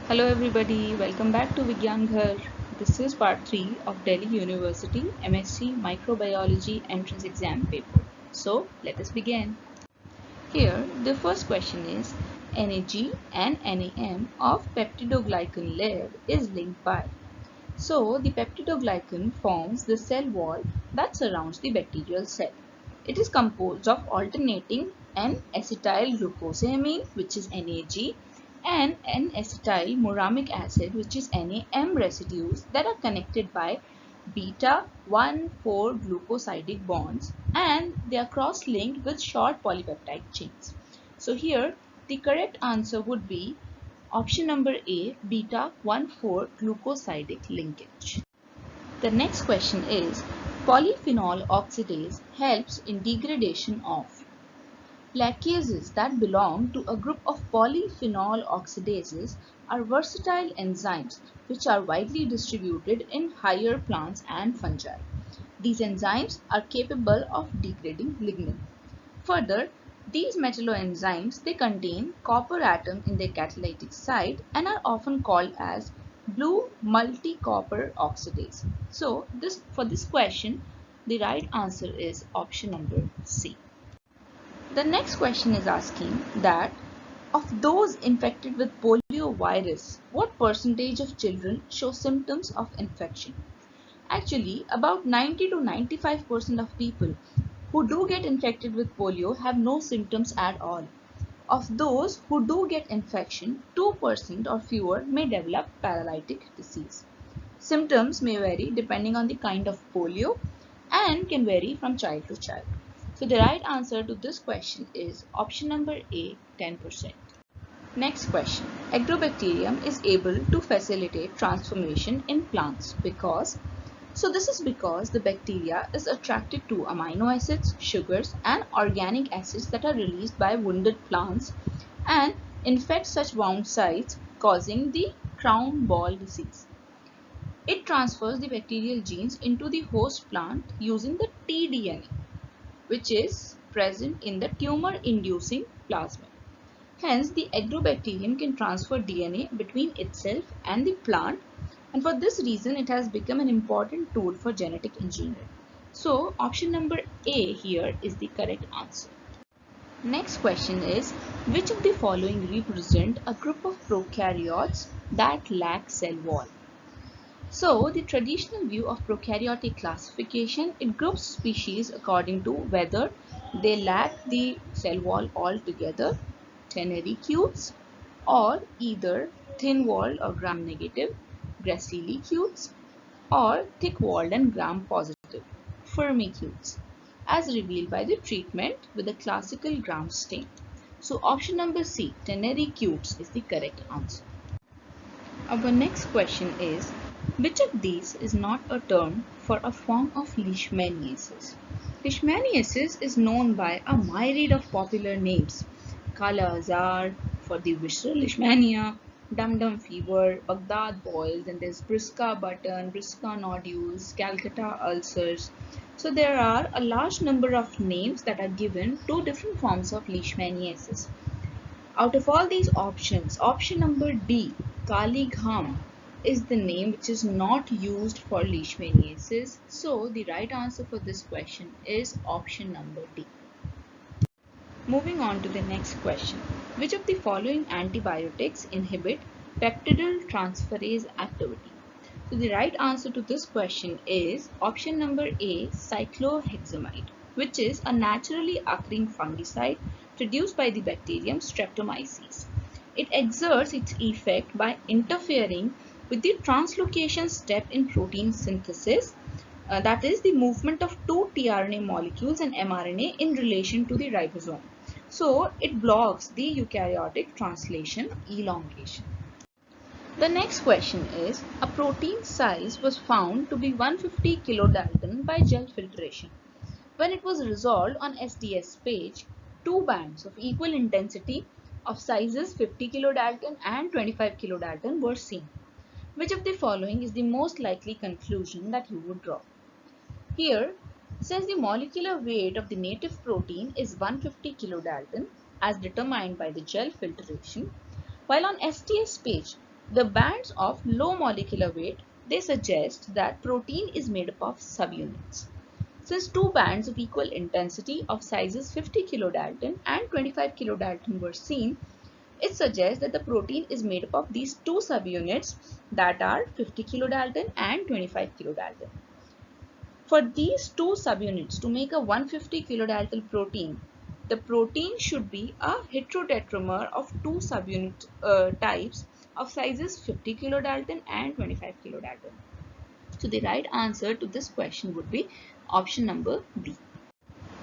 Hello everybody, welcome back to vEgyan Ghar. This is part 3 of Delhi University MSc Microbiology entrance exam paper. So let us begin. Here the first question is NAG and NAM of peptidoglycan layer is linked by. So the peptidoglycan forms the cell wall that surrounds the bacterial cell. It is composed of alternating N-acetyl glucosamine, which is NAG, and N-acetyl muramic acid, which is NAM residues that are connected by beta 1,4 glucosidic bonds, and they are cross-linked with short polypeptide chains. So here the correct answer would be option number A, beta 1,4 glucosidic linkage. The next question is polyphenol oxidase helps in degradation of placases that belong to a group of polyphenol oxidases are versatile enzymes which are widely distributed in higher plants and fungi. These enzymes are capable of degrading lignin. Further, these metalloenzymes they contain copper atom in their catalytic site and are often called as blue multi-copper oxidase. So for this question, the right answer is option number C. The next question is asking that of those infected with poliovirus, what percentage of children show symptoms of infection? Actually, about 90 to 95% of people who do get infected with polio have no symptoms at all. Of those who do get infection, 2% or fewer may develop paralytic disease. Symptoms may vary depending on the kind of polio and can vary from child to child. So the right answer to this question is option number A, 10%. Next question. Agrobacterium is able to facilitate transformation in plants because this is because the bacteria is attracted to amino acids, sugars and organic acids that are released by wounded plants and infect such wound sites causing the crown ball disease. It transfers the bacterial genes into the host plant using the tDNA, which is present in the tumor-inducing plasmid. Hence, the agrobacterium can transfer DNA between itself and the plant, and for this reason it has become an important tool for genetic engineering. So option number A here is the correct answer. Next question is, which of the following represent a group of prokaryotes that lack cell wall? So the traditional view of prokaryotic classification, it groups species according to whether they lack the cell wall altogether, tenericutes, or either thin-walled or gram-negative gracilicutes, or thick-walled and gram-positive firmicutes, as revealed by the treatment with a classical gram stain. So option number C, tenericutes, is the correct answer. Our next question is, which of these is not a term for a form of leishmaniasis? Leishmaniasis is known by a myriad of popular names. Kala Azar for the visceral leishmania, dum-dum fever, Baghdad boils, and there's Briska button, Briska nodules, Calcutta ulcers. So there are a large number of names that are given to different forms of leishmaniasis. Out of all these options, option number D, Kali Gham, is the name which is not used for leishmaniasis. So the right answer for this question is option number D. Moving on to the next question. Which of the following antibiotics inhibit peptidyl transferase activity? So the right answer to this question is option number A, cyclohexamide, which is a naturally occurring fungicide produced by the bacterium Streptomyces. It exerts its effect by interfering with the translocation step in protein synthesis, that is the movement of two tRNA molecules and mRNA in relation to the ribosome. So it blocks the eukaryotic translation elongation. The next question is, a protein size was found to be 150 kilodalton by gel filtration. When it was resolved on SDS page, two bands of equal intensity of sizes 50 kilodalton and 25 kilodalton were seen. Which of the following is the most likely conclusion that you would draw? Here, since the molecular weight of the native protein is 150 kilodalton as determined by the gel filtration, while on SDS page The bands of low molecular weight, they suggest that protein is made up of subunits. Since two bands of equal intensity of sizes 50 kilodalton and 25 kilodalton were seen, it suggests that the protein is made up of these two subunits that are 50 kilodalton and 25 kilodalton. For these two subunits to make a 150 kilodalton protein, the protein should be a heterotetramer of two subunit types of sizes 50 kilodalton and 25 kilodalton. So the right answer to this question would be option number B.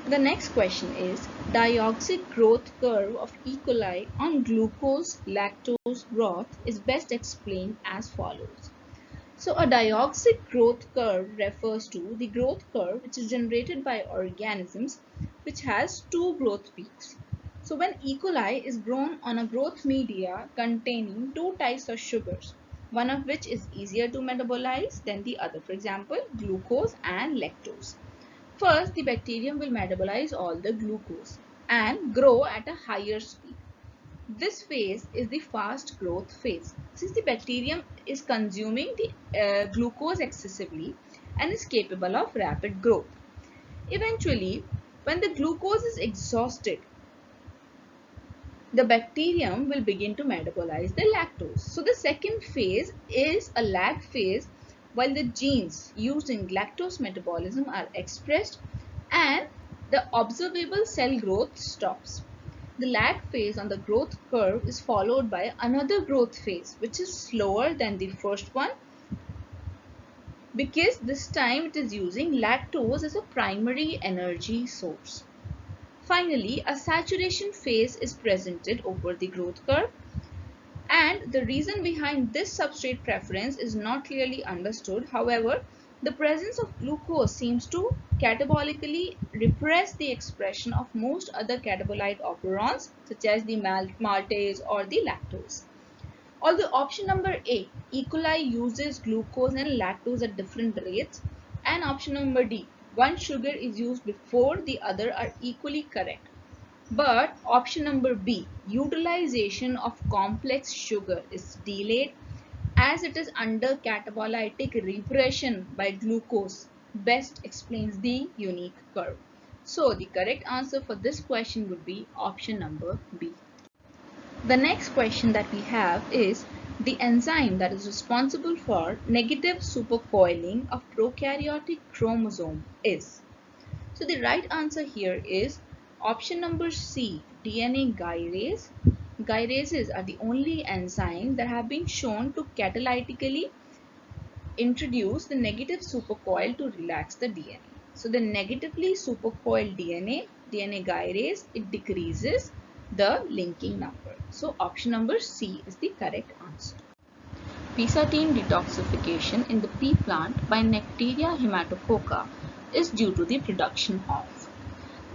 The next question is dioxic growth curve of E. coli on glucose lactose broth is best explained as follows. So a dioxic growth curve refers to the growth curve which is generated by organisms which has two growth peaks. So when E. coli is grown on a growth media containing two types of sugars, one of which is easier to metabolize than the other, for example, glucose and lactose. First, the bacterium will metabolize all the glucose and grow at a higher speed. This phase is the fast growth phase, since the bacterium is consuming the glucose excessively and is capable of rapid growth. Eventually, when the glucose is exhausted, the bacterium will begin to metabolize the lactose. So the second phase is a lag phase while the genes used in lactose metabolism are expressed and the observable cell growth stops. The lag phase on the growth curve is followed by another growth phase which is slower than the first one because this time it is using lactose as a primary energy source. Finally, a saturation phase is presented over the growth curve, and the reason behind this substrate preference is not clearly understood. However, the presence of glucose seems to catabolically repress the expression of most other catabolite operons such as the maltase or the lactose. Although option number A, E. coli uses glucose and lactose at different rates, and option number D, one sugar is used before the other are equally correct. But option number B, utilization of complex sugar is delayed as it is under catabolytic repression by glucose, best explains the unique curve. So the correct answer for this question would be option number B. The next question that we have is the enzyme that is responsible for negative supercoiling of prokaryotic chromosome is. So the right answer here is option number C, DNA gyrase. Gyrases are the only enzymes that have been shown to catalytically introduce the negative supercoil to relax the DNA. So the negatively supercoiled DNA gyrase, it decreases the linking number. So option number C is the correct answer. Pisatine detoxification in the pea plant by Nectaria haematococca is due to the production of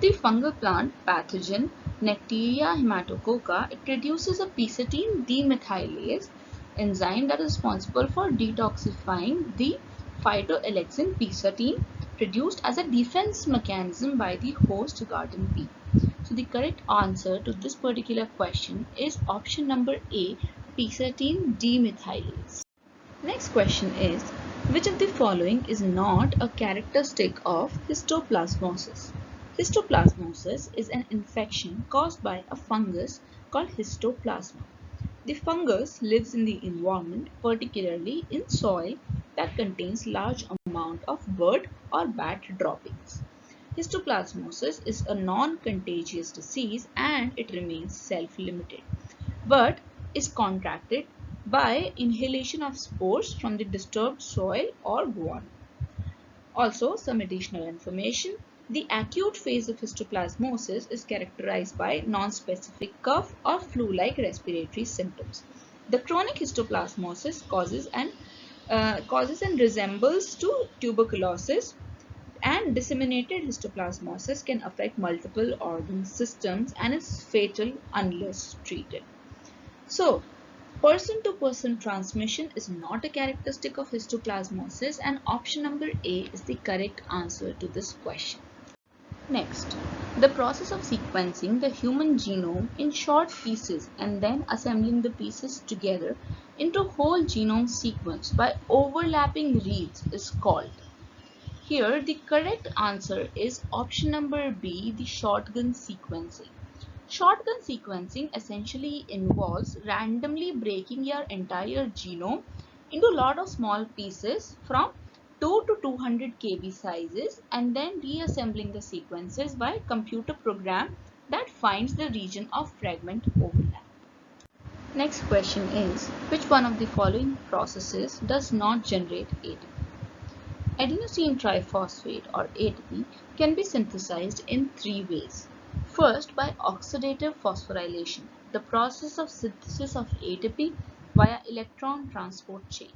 the fungal plant pathogen Nectaria haematococca. It produces a pisatine demethylase enzyme that is responsible for detoxifying the phytoalexin pisatine produced as a defense mechanism by the host garden pea. So the correct answer to this particular question is option number A, pisatine demethylase. Next question is, which of the following is not a characteristic of histoplasmosis? Histoplasmosis is an infection caused by a fungus called histoplasma. The fungus lives in the environment, particularly in soil that contains large amount of bird or bat droppings. Histoplasmosis is a non-contagious disease and it remains self-limited, but is contracted by inhalation of spores from the disturbed soil or guano. Also, some additional information. The acute phase of histoplasmosis is characterized by non-specific cough or flu-like respiratory symptoms. The chronic histoplasmosis causes and resembles to tuberculosis, and disseminated histoplasmosis can affect multiple organ systems and is fatal unless treated. So, person-to-person transmission is not a characteristic of histoplasmosis, and option number A is the correct answer to this question. Next, The process of sequencing the human genome in short pieces and then assembling the pieces together into whole genome sequence by overlapping reads is called. Here the correct answer is option number B, the shotgun sequencing. Shotgun sequencing essentially involves randomly breaking your entire genome into a lot of small pieces from 2 to 200 kb sizes and then reassembling the sequences by a computer program that finds the region of fragment overlap. Next question is, which one of the following processes does not generate ATP? Adenosine triphosphate or ATP can be synthesized in three ways. First, by oxidative phosphorylation, the process of synthesis of ATP via electron transport chain.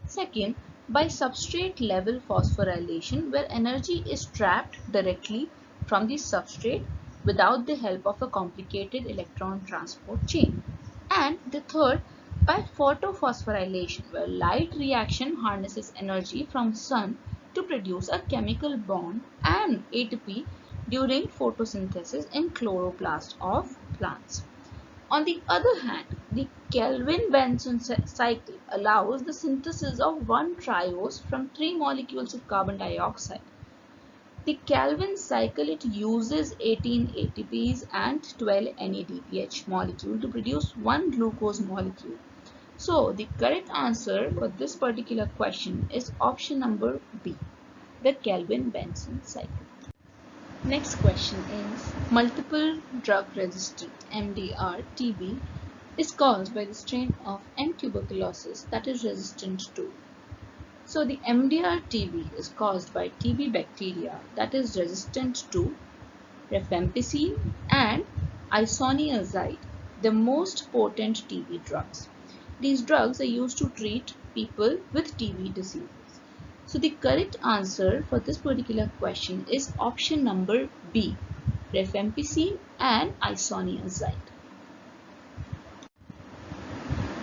Second, by substrate level phosphorylation, where energy is trapped directly from the substrate without the help of a complicated electron transport chain. And the third, by photophosphorylation, where light reaction harnesses energy from sun to produce a chemical bond and ATP during photosynthesis in chloroplast of plants. On the other hand, the Calvin Benson cycle allows the synthesis of one triose from 3 molecules of carbon dioxide. The Calvin cycle, it uses 18 ATPs and 12 NADPH molecule to produce one glucose molecule. So the correct answer for this particular question is option number B, the Calvin Benson cycle. Next question is, multiple drug resistant MDR TB is caused by the strain of M. tuberculosis that is resistant to. So the MDR TB is caused by TB bacteria that is resistant to rifampicin and isoniazid, the most potent TB drugs. These drugs are used to treat people with TB diseases. So the correct answer for this particular question is option number B, rifampicin and isoniazid.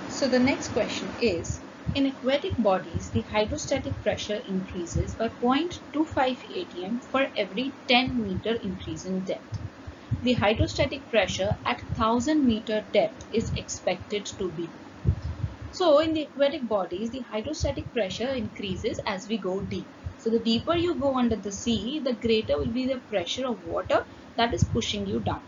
So the next question is, in aquatic bodies, the hydrostatic pressure increases by 0.25 atm for every 10 meter increase in depth. The hydrostatic pressure at 1000 meter depth is expected to be. So in the aquatic bodies, the hydrostatic pressure increases as we go deep. So the deeper you go under the sea, the greater will be the pressure of water that is pushing you down.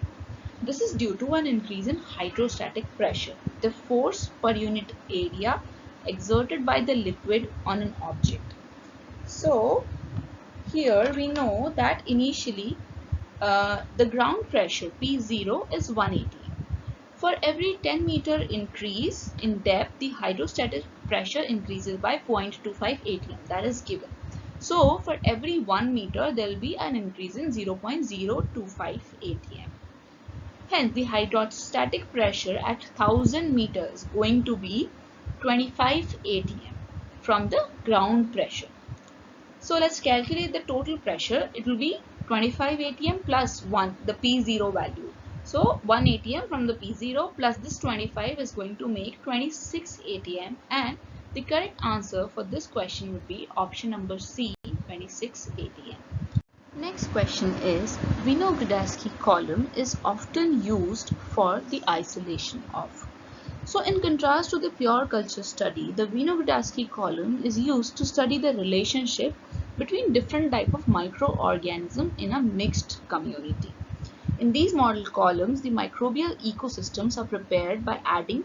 This is due to an increase in hydrostatic pressure, the force per unit area exerted by the liquid on an object. So here we know that initially the ground pressure P0 is 180. For every 10 meter increase in depth, the hydrostatic pressure increases by 0.25 atm, that is given. So for every 1 meter, there will be an increase in 0.025 atm. Hence, the hydrostatic pressure at 1000 meters is going to be 25 atm from the ground pressure. So let's calculate the total pressure. It will be 25 atm plus 1, the P0 value. So 1 atm from the P0 plus this 25 is going to make 26 atm, and the correct answer for this question would be option number C, 26 atm. Next question is, Vinogradski column is often used for the isolation of. So in contrast to the pure culture study, the Vinogradski column is used to study the relationship between different type of microorganisms in a mixed community. In these model columns, the microbial ecosystems are prepared by adding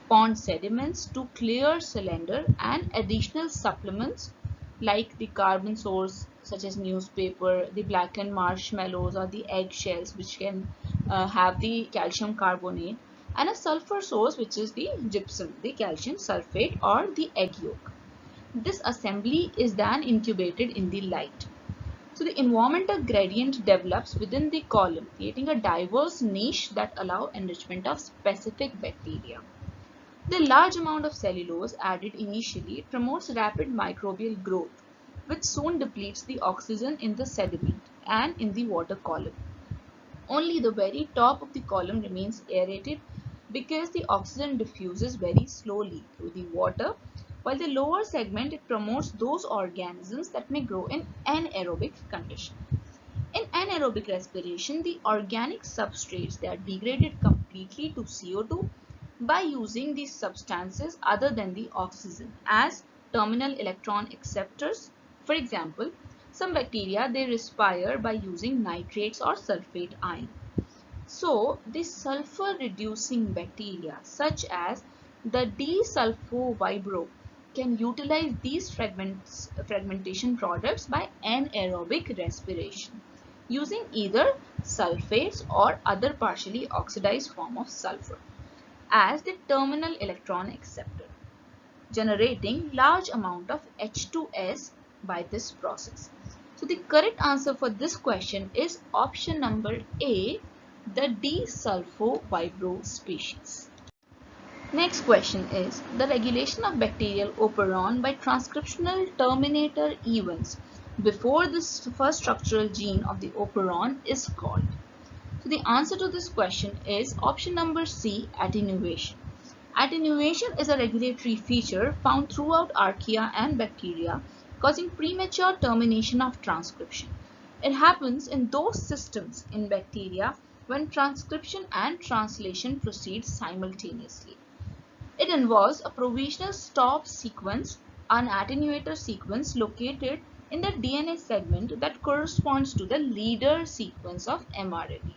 pond sediments to clear cylinder and additional supplements like the carbon source such as newspaper, the blackened marshmallows or the eggshells which can have the calcium carbonate, and a sulfur source which is the gypsum, the calcium sulfate or the egg yolk. This assembly is then incubated in the light. So the environmental gradient develops within the column, creating a diverse niche that allow enrichment of specific bacteria. The large amount of cellulose added initially promotes rapid microbial growth, which soon depletes the oxygen in the sediment and in the water column. Only the very top of the column remains aerated because the oxygen diffuses very slowly through the water, while the lower segment, it promotes those organisms that may grow in anaerobic condition. In anaerobic respiration, the organic substrates, they are degraded completely to CO2 by using these substances other than the oxygen as terminal electron acceptors. For example, some bacteria, they respire by using nitrates or sulfate ion. So, the sulfur reducing bacteria such as the D-sulfovibro can utilize these fragmentation products by anaerobic respiration using either sulfates or other partially oxidized form of sulfur as the terminal electron acceptor, generating large amount of H2S by this process. So the correct answer for this question is option number A, the D-sulfovibro species. Next question is the regulation of bacterial operon by transcriptional terminator events before the first structural gene of the operon is called. So the answer to this question is option number C, attenuation. Attenuation is a regulatory feature found throughout archaea and bacteria, causing premature termination of transcription. It happens in those systems in bacteria when transcription and translation proceed simultaneously. It involves a provisional stop sequence, an attenuator sequence located in the DNA segment that corresponds to the leader sequence of mRNA.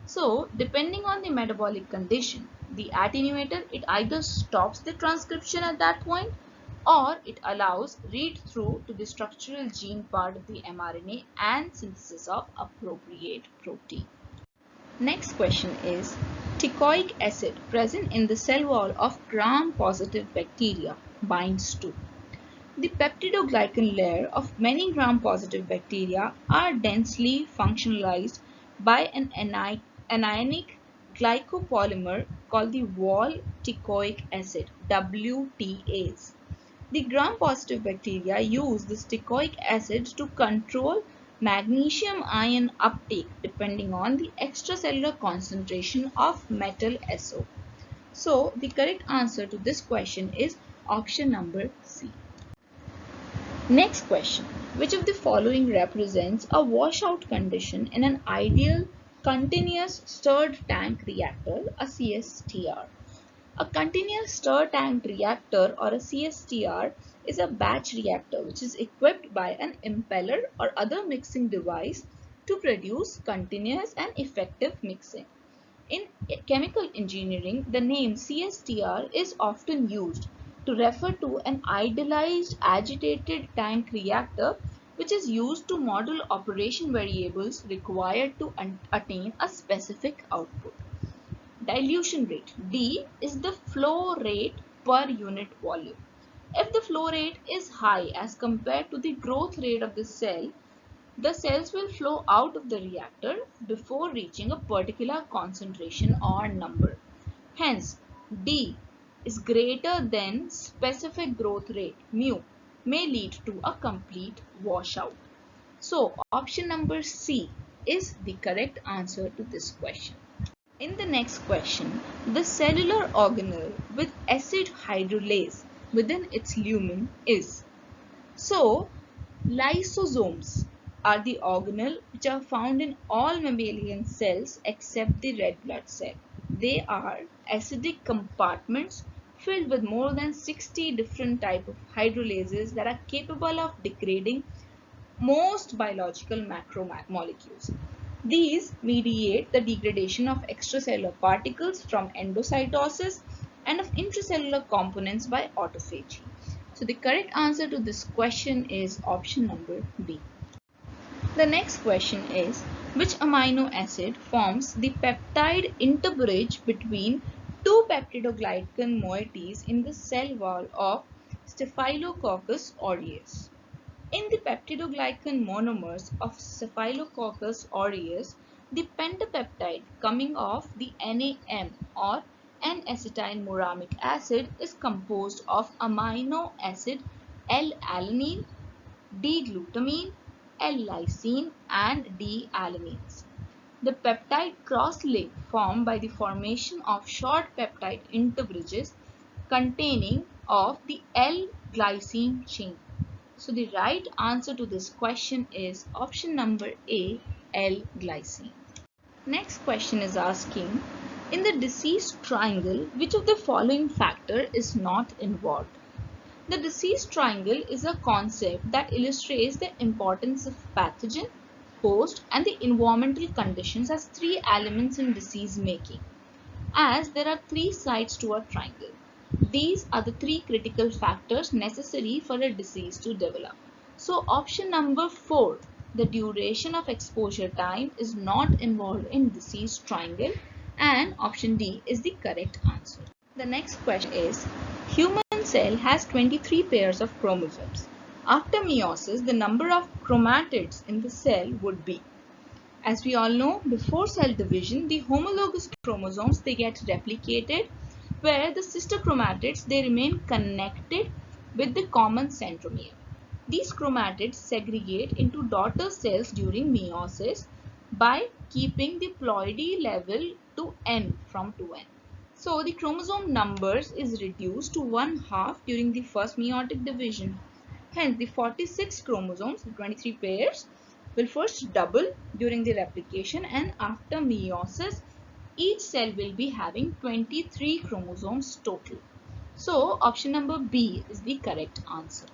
So, depending on the metabolic condition, the attenuator, it either stops the transcription at that point or it allows read-through to the structural gene part of the mRNA and synthesis of appropriate protein. Next question is, teichoic acid present in the cell wall of gram-positive bacteria binds to. The peptidoglycan layer of many gram-positive bacteria are densely functionalized by an anionic glycopolymer called the wall teichoic acid WTAs. The gram-positive bacteria use this teichoic acid to control magnesium ion uptake depending on the extracellular concentration of metal SO. So, the correct answer to this question is option number C. Next question. Which of the following represents a washout condition in an ideal continuous stirred tank reactor, a CSTR? A continuous stir tank reactor or a CSTR is a batch reactor which is equipped by an impeller or other mixing device to produce continuous and effective mixing. In chemical engineering, the name CSTR is often used to refer to an idealized agitated tank reactor which is used to model operation variables required to attain a specific output. Dilution rate, D, is the flow rate per unit volume. If the flow rate is high as compared to the growth rate of the cells will flow out of the reactor before reaching a particular concentration or number. Hence, D is greater than specific growth rate, mu, may lead to a complete washout. So, option number C is the correct answer to this question. In the next question, the cellular organelle with acid hydrolase within its lumen is. So, lysosomes are the organelle which are found in all mammalian cells except the red blood cell. They are acidic compartments filled with more than 60 different types of hydrolases that are capable of degrading most biological macromolecules. These mediate the degradation of extracellular particles from endocytosis and of intracellular components by autophagy. So the correct answer to this question is option number B. The next question is, which amino acid forms the peptide interbridge between two peptidoglycan moieties in the cell wall of Staphylococcus aureus? In the peptidoglycan monomers of Staphylococcus aureus, the pentapeptide coming off the NAM or N-acetylmuramic acid is composed of amino acid L-alanine, D-glutamine, L-lysine and D-alanines. The peptide cross-link formed by the formation of short peptide interbridges containing of the L Glycine chain. So the right answer to this question is option number A, L Glycine. Next question is asking, in the disease triangle, which of the following factor is not involved? The disease triangle is a concept that illustrates the importance of pathogen, host, and the environmental conditions as three elements in disease making, as there are three sides to a triangle. These are the three critical factors necessary for a disease to develop. So option number 4, the duration of exposure time is not involved in disease triangle, and option D is the correct answer. The next question is, human cell has 23 pairs of chromosomes. After meiosis, the number of chromatids in the cell would be, as we all know, before cell division, the homologous chromosomes, they get replicated, where the sister chromatids, they remain connected with the common centromere. These chromatids segregate into daughter cells during meiosis by keeping the ploidy level to n from 2n. So the chromosome numbers is reduced to 1/2 during the first meiotic division. Hence the 46 chromosomes, the 23 pairs, will first double during the replication, and after meiosis, each cell will be having 23 chromosomes total. So option number B is the correct answer.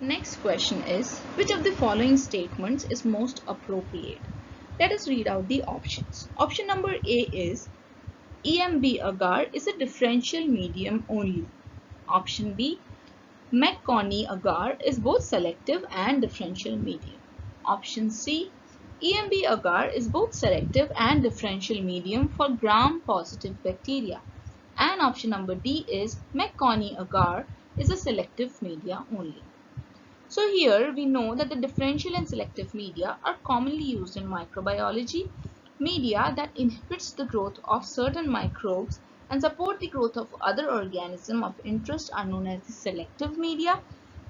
Next question is, which of the following statements is most appropriate? Let us read out the options. Option number A is, EMB agar is a differential medium only. Option B, McConney agar is both selective and differential medium. Option C, EMB agar is both selective and differential medium for gram-positive bacteria. And option number D is McConney agar is a selective media only. So here we know that the differential and selective media are commonly used in microbiology. Media that inhibits the growth of certain microbes and support the growth of other organisms of interest are known as the selective media,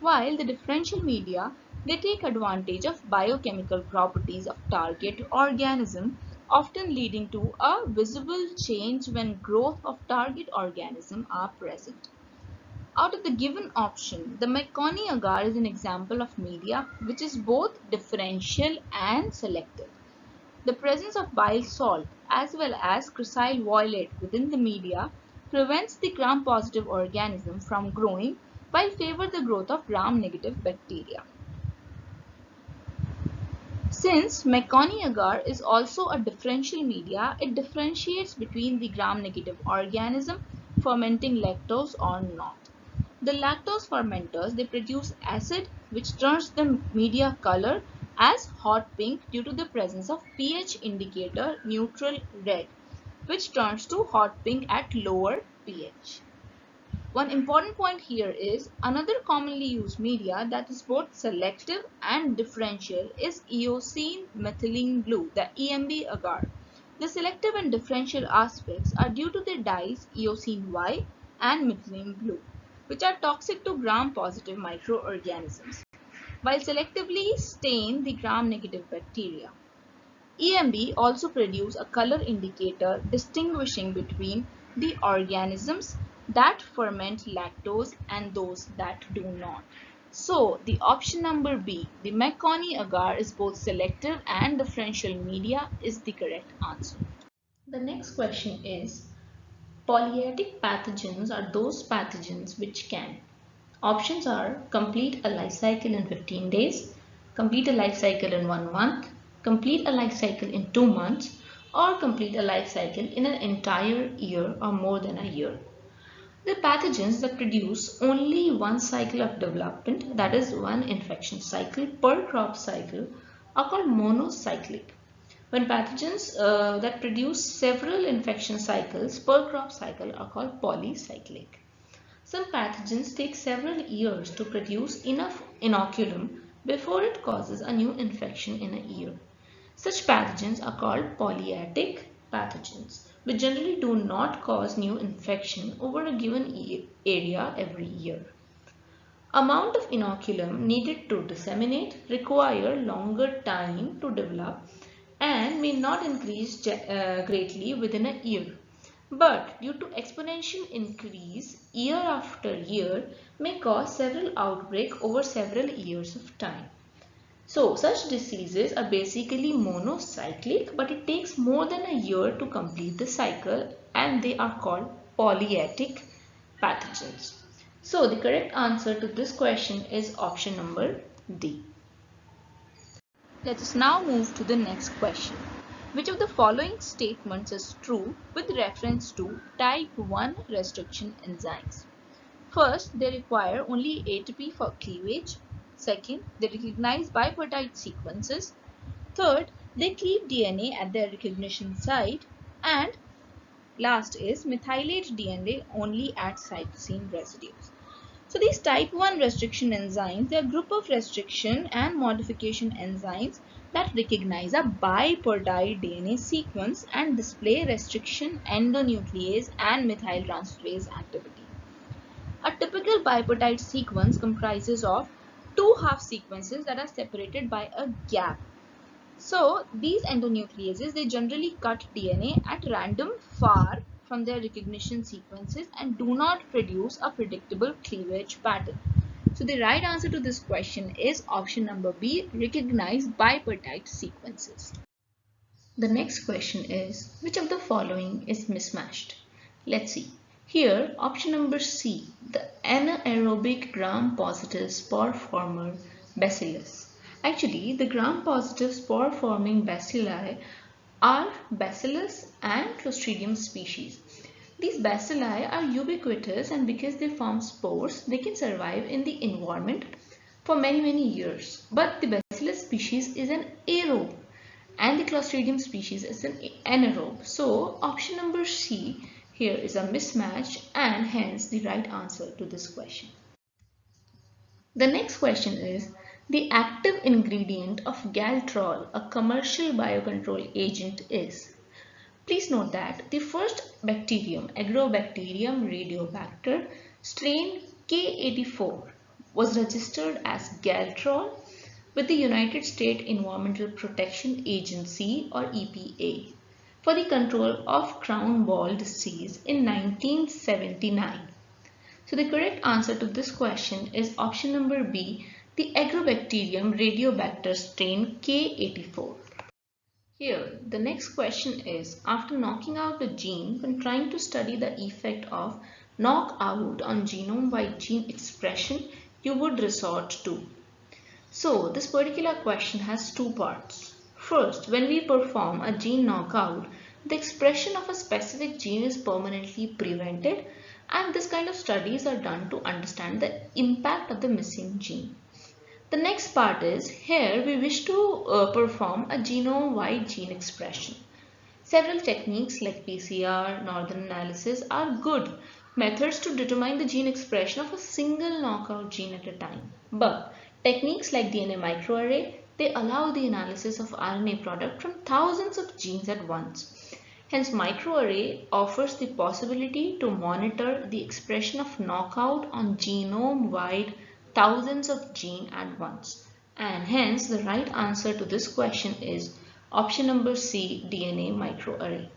while the differential media, they take advantage of biochemical properties of target organism, often leading to a visible change when growth of target organism are present. Out of the given option, the McConney agar is an example of media which is both differential and selective. The presence of bile salt as well as cressyl violet within the media prevents the gram-positive organism from growing, while favor the growth of gram-negative bacteria. Since McConney agar is also a differential media, it differentiates between the gram-negative organism fermenting lactose or not. The lactose fermenters, they produce acid which turns the media color as hot pink due to the presence of pH indicator neutral red, which turns to hot pink at lower pH. One important point here is, another commonly used media that is both selective and differential is eosine methylene blue, the EMB agar. The selective and differential aspects are due to the dyes eosine Y and methylene blue, which are toxic to gram-positive microorganisms, while selectively stain the gram-negative bacteria. EMB also produce a color indicator distinguishing between the organisms that ferment lactose and those that do not. So the option number B, the McConney agar is both selective and differential media, is the correct answer. The next question is, polyatic pathogens are those pathogens which can. Options are complete a life cycle in 15 days, complete a life cycle in 1 month, complete a life cycle in 2 months, or complete a life cycle in an entire year or more than a year. The pathogens that produce only one cycle of development, that is one infection cycle per crop cycle, are called monocyclic. When pathogens that produce several infection cycles per crop cycle are called polycyclic. Some pathogens take several years to produce enough inoculum before it causes a new infection in a year. Such pathogens are called polyatic pathogens, which generally do not cause new infection over a given area every year. Amount of inoculum needed to disseminate require longer time to develop and may not increase greatly within a year, but due to exponential increase year after year may cause several outbreaks over several years of time. So such diseases are basically monocyclic, but it takes more than a year to complete the cycle, and they are called polyetic pathogens. So the correct answer to this question is option number D. Let us now move to the next question. Which of the following statements is true with reference to type 1 restriction enzymes? First, they require only ATP for cleavage. Second, they recognize bipartite sequences. Third, they cleave DNA at their recognition site. And last is methylate DNA only at cytosine residues. So these type 1 restriction enzymes, they are a group of restriction and modification enzymes that recognize a bipartite DNA sequence and display restriction endonuclease and methyltransferase activity. A typical bipartite sequence comprises of two half sequences that are separated by a gap. So these endonucleases, they generally cut DNA at random far from their recognition sequences and do not produce a predictable cleavage pattern. So the right answer to this question is option number B, recognize bipartite sequences. The next question is, which of the following is mismatched? Let's see. Here, option number C, the anaerobic gram-positive spore former bacillus. Actually, the gram-positive spore forming bacilli are Bacillus and Clostridium species. These bacilli are ubiquitous, and because they form spores, they can survive in the environment for many years. But the Bacillus species is an aerobe and the Clostridium species is an anaerobe. So option number C here is a mismatch and hence the right answer to this question. The next question is, the active ingredient of galtrol, a commercial biocontrol agent, is. Please note that the first bacterium, Agrobacterium radiobacter, strain K84, was registered as galtrol with the United States Environmental Protection Agency or EPA for the control of crown gall disease in 1979. So the correct answer to this question is option number B, the Agrobacterium radiobacter strain K84. Here, the next question is, after knocking out a gene when trying to study the effect of knockout on genome-wide gene expression, you would resort to. So, this particular question has two parts. First, when we perform a gene knockout, the expression of a specific gene is permanently prevented, and this kind of studies are done to understand the impact of the missing gene. The next part is, here we wish to perform a genome-wide gene expression. Several techniques like PCR, Northern analysis are good methods to determine the gene expression of a single knockout gene at a time. But techniques like DNA microarray, they allow the analysis of RNA product from thousands of genes at once. Hence, microarray offers the possibility to monitor the expression of knockout on genome-wide thousands of genes at once. And hence, the right answer to this question is option number C, DNA microarray.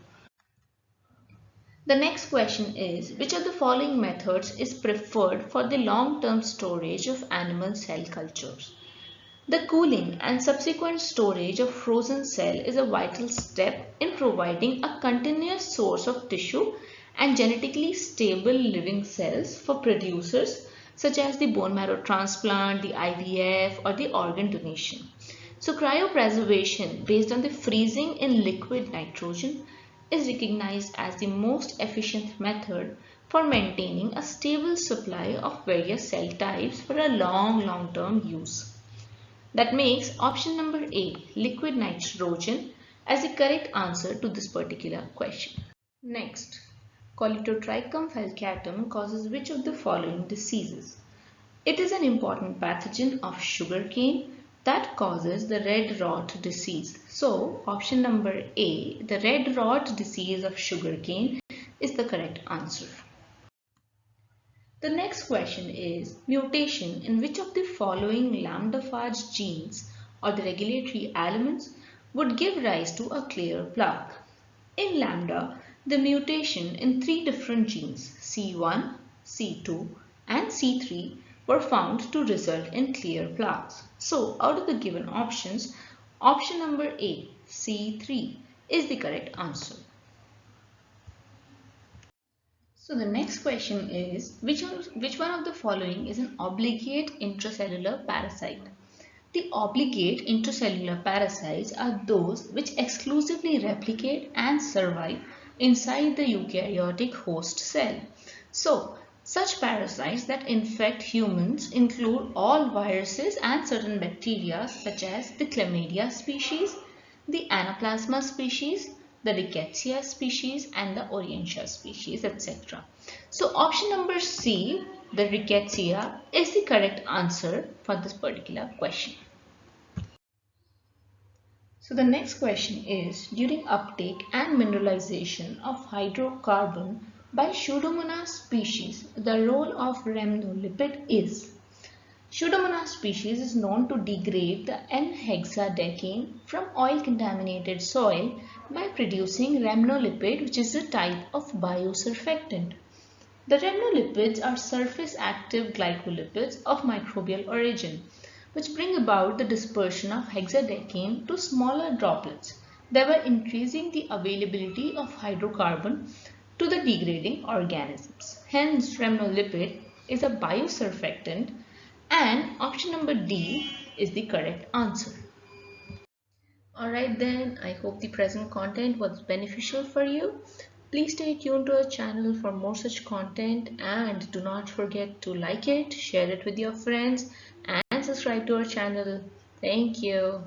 The next question is, which of the following methods is preferred for the long-term storage of animal cell cultures? The cooling and subsequent storage of frozen cell is a vital step in providing a continuous source of tissue and genetically stable living cells for producers such as the bone marrow transplant, the IVF, or the organ donation. So cryopreservation based on the freezing in liquid nitrogen is recognized as the most efficient method for maintaining a stable supply of various cell types for a long-term use. That makes option number A, liquid nitrogen, as the correct answer to this particular question. Next, Colletotrichum falciparum causes which of the following diseases? It is an important pathogen of sugarcane that causes the red rot disease. So, option number A, the red rot disease of sugarcane, is the correct answer. The next question is, mutation in which of the following lambda-phage genes or the regulatory elements would give rise to a clear plaque? In lambda, the mutation in three different genes C1, C2 and C3 were found to result in clear plaques. So out of the given options, option number A, C3 is the correct answer. So the next question is, which one of the following is an obligate intracellular parasite? The obligate intracellular parasites are those which exclusively replicate and survive inside the eukaryotic host cell. So, such parasites that infect humans include all viruses and certain bacteria such as the chlamydia species, the anaplasma species, the rickettsia species and the orientia species, etc. So option number C, the rickettsia, is the correct answer for this particular question. So the next question is, during uptake and mineralization of hydrocarbon by Pseudomonas species, the role of rhamnolipid is. Pseudomonas species is known to degrade the N-hexadecane from oil-contaminated soil by producing rhamnolipid, which is a type of biosurfactant. The rhamnolipids are surface-active glycolipids of microbial origin, which bring about the dispersion of hexadecane to smaller droplets, thereby increasing the availability of hydrocarbon to the degrading organisms. Hence, rhamnolipid is a biosurfactant, and option number D is the correct answer. Alright then, I hope the present content was beneficial for you. Please stay tuned to our channel for more such content, and do not forget to like it, share it with your friends and subscribe to our channel. Thank you.